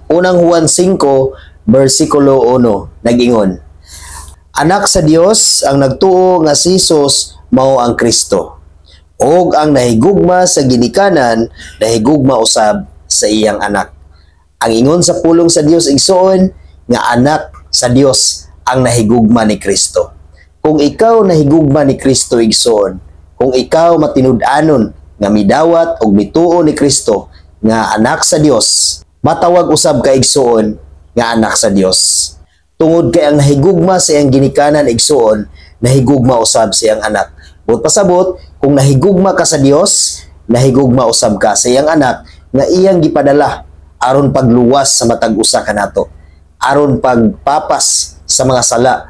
Unang Juan 5, versikulo 1, nag-ingon, anak sa Dios ang nagtuo nga si Jesus mao ang Kristo. Og ang nahigugma sa ginikanan, nahigugma usab sa iyang anak. Ang ingon sa pulong sa Dios igsoon nga anak sa Dios ang nahigugma ni Kristo. Kung ikaw nahigugma ni Kristo igsoon, kung ikaw matinud-anon nga midawat og mituo ni Kristo nga anak sa Dios, matawag usab ka igsoon nga anak sa Dios. Tungod kay ang nahigugma sa iyang ginikanan igsoon, nahigugma usab sa iyang anak. But pasabot, kung nahigugma ka sa Dios, nahigugma usab ka sa iyang anak nga iyang gipadala aron pagluwas sa matag usa kanato, aron pagpapas sa mga sala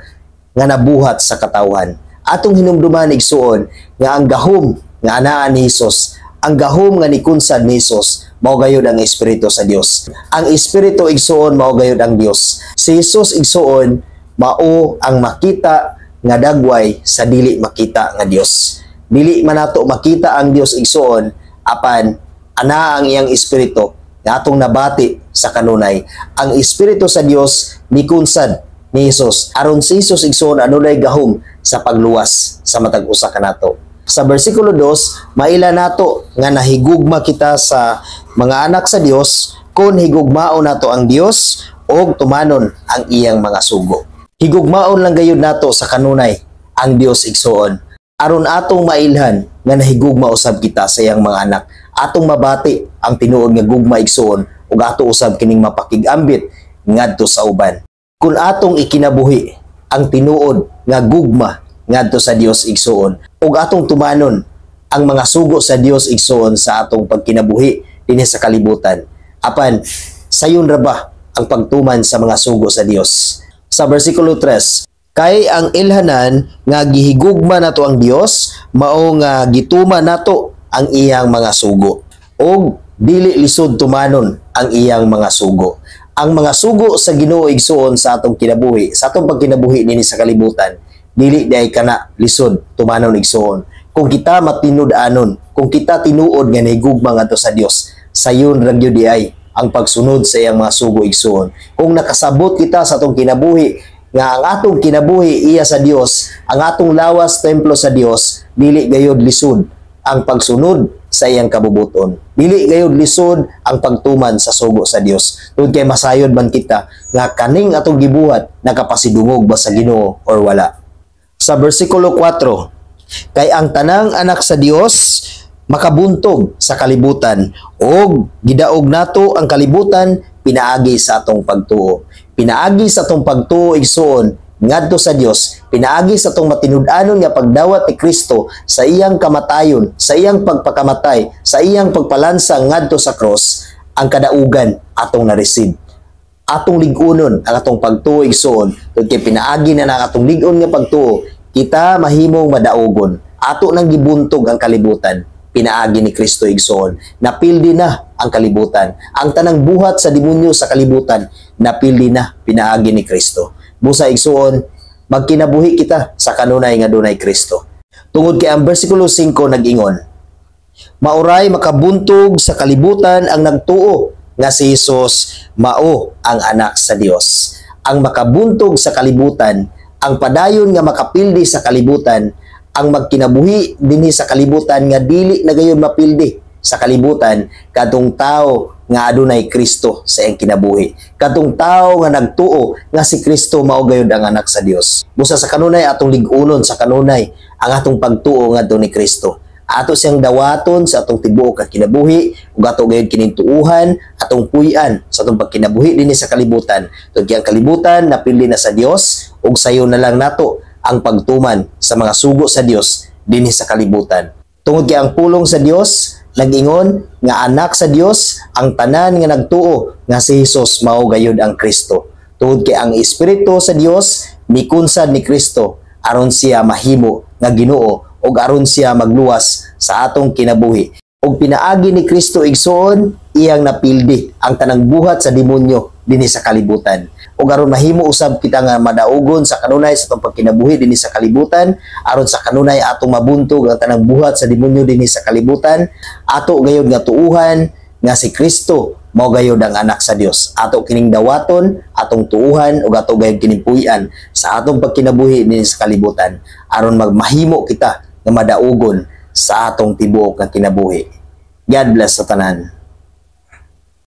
nga nabuhat sa katawhan. Atong hinumduman igsuon nga ang gahom nga anaa ni Hesus, ang gahom nga nikunsad ni Hesus, mao gayud ang Espiritu sa Dios. Ang Espiritu igsuon mao gayud ang Dios. Si Hesus igsuon mao ang makita nga dagway sa dili makita nga Dios. Dili man nato makita ang Dios igsuon apan ana ang iyang Espiritu nga atong nabati sa kanunay. Ang Espiritu sa Dios nikunsad ni Hesus aron si Hesus igsuon adunay gahom sa pagluwas sa matag usa kanato. Sa versikulo 2, maila nato nga nahigugma kita sa mga anak sa Dios kung higugmaon nato ang Dios o tumanon ang iyang mga sugo. Higugmaon lang gayud nato sa kanunay ang Dios igsuon aron atong mailhan nga nahigugma usab kita sa iyang mga anak. Atong mabati ang tinuod nga gugma igsuon ug ato usab kining mapakig-ambit ngadto sa uban. Kung atong ikinabuhi ang tinuod nga gugma ngadto sa Dios igsuon ug atong tumanon ang mga sugo sa Dios igsuon sa atong pagkinabuhi dinhi sa kalibutan, apan sayon ra ba ang pagtuman sa mga sugo sa Dios? Sa versikulo 3, kay ang ilhanan nga gihigugma nato ang Dios mao nga gituman nato ang iyang mga sugo ug dili lisod tumanon ang iyang mga sugo. Ang mga sugo sa Ginoo igsuon sa atong kinabuhi, sa atong pagkinabuhi dinhi sa kalibutan, dili day kana lisod tumanon igsuon. Kung kita matinud-anon, kung kita tinuod nga nahigugma ngadto sa Dios, sayon ra gyud diay ang pagsunod sa iyang mga sugo igsuon. Kung nakasabot kita sa atong kinabuhi nga ang atong kinabuhi iya sa Dios, ang atong lawas templo sa Dios, dili gayud lisod ang pagsunod sa iyang kabubuton. Dili gayud lisod ang pagtuman sa sugo sa Dios. Tungod kay masayod man kita nga kaning atong gibuhat nakapasidungog ba sa Ginoo or wala. Sa versikulo 4, kay ang tanang anak sa Dios makabuntog sa kalibutan og gidaog nato ang kalibutan pinaagi sa atong pagtuo. Pinaagi sa atong pagtuo igsuon ngadto sa Dios, pinaagi sa atong matinud-anon nga pagdawat ni Kristo sa iyang kamatayon, sa iyang pagpakamatay, sa iyang pagpalansa ngadto sa cross, ang kadaugan atong na-receive. Atong lig-unon ang atong pagtuo igsuon, kay pinaagi na ang atong lig-on nga pagtuo, kita mahimong madaogon. Ato nang gibuntog ang kalibutan, pinaagi ni Kristo igsuon. Napildi na ang kalibutan. Ang tanang buhat sa demonyo sa kalibutan, napildi na pinaagi ni Kristo. Busa igsuon, magkinabuhi kita sa kanunay nga dunay Kristo. Tungod kay ang versikulo 5 nag-ingon, mauray makabuntog sa kalibutan ang nagtuo nga si Hesus mao ang anak sa Dios. Ang makabuntog sa kalibutan, ang padayon nga makapildi sa kalibutan, ang magkinabuhi dinhi sa kalibutan nga dili na gayon mapildi sa kalibutan kadtong tawo nga adunay Kristo sa iyang kinabuhi. Kadtong tawo nga nagtuo nga si Kristo mao gayud ang anak sa Dios. Busa sa kanunay atong lig-unon sa kanunay ang atong pagtuo ngadto ni Kristo. Ato siyang dawaton sa atong tibuok nga kinabuhi ug ato gayud kining tuuhan atong puy-an sa atong pagkinabuhi dinhi sa kalibutan. Tungod ang kalibutan napili na sa Dios ug sayon na lang nato ang pagtuman sa mga sugo sa Dios dinhi sa kalibutan. Tungod kay ang pulong sa Dios nag-ingon nga anak sa Dios ang tanan nga nagtuo nga si Hesus mao gayud ang Kristo. Tungod kay ang Espiritu sa Dios nikunsad ni Kristo aron siya mahimo nga Ginoo ug aron siya magluwas sa atong kinabuhi. Ug pinaagi ni Kristo igsuon iyang napildi ang tanang buhat sa demonyo dinhi sa kalibutan. Ug aron mahimo usab kita nga madaugon sa kanunay sa atong pagkinabuhi dinhi sa kalibutan, aron sa kanunay atong mabuntog ang tanang buhat sa demonyo dinhi sa kalibutan, ato gayud nga tuuhan nga si Kristo mao gayud ang anak sa Dios. Ato kining dawaton, atong tuuhan ug ato gayud kining puy-an sa atong pagkinabuhi dinhi sa kalibutan aron magmahimo kita nga madaugon sa atong tibuok nga kinabuhi. God bless sa tanan.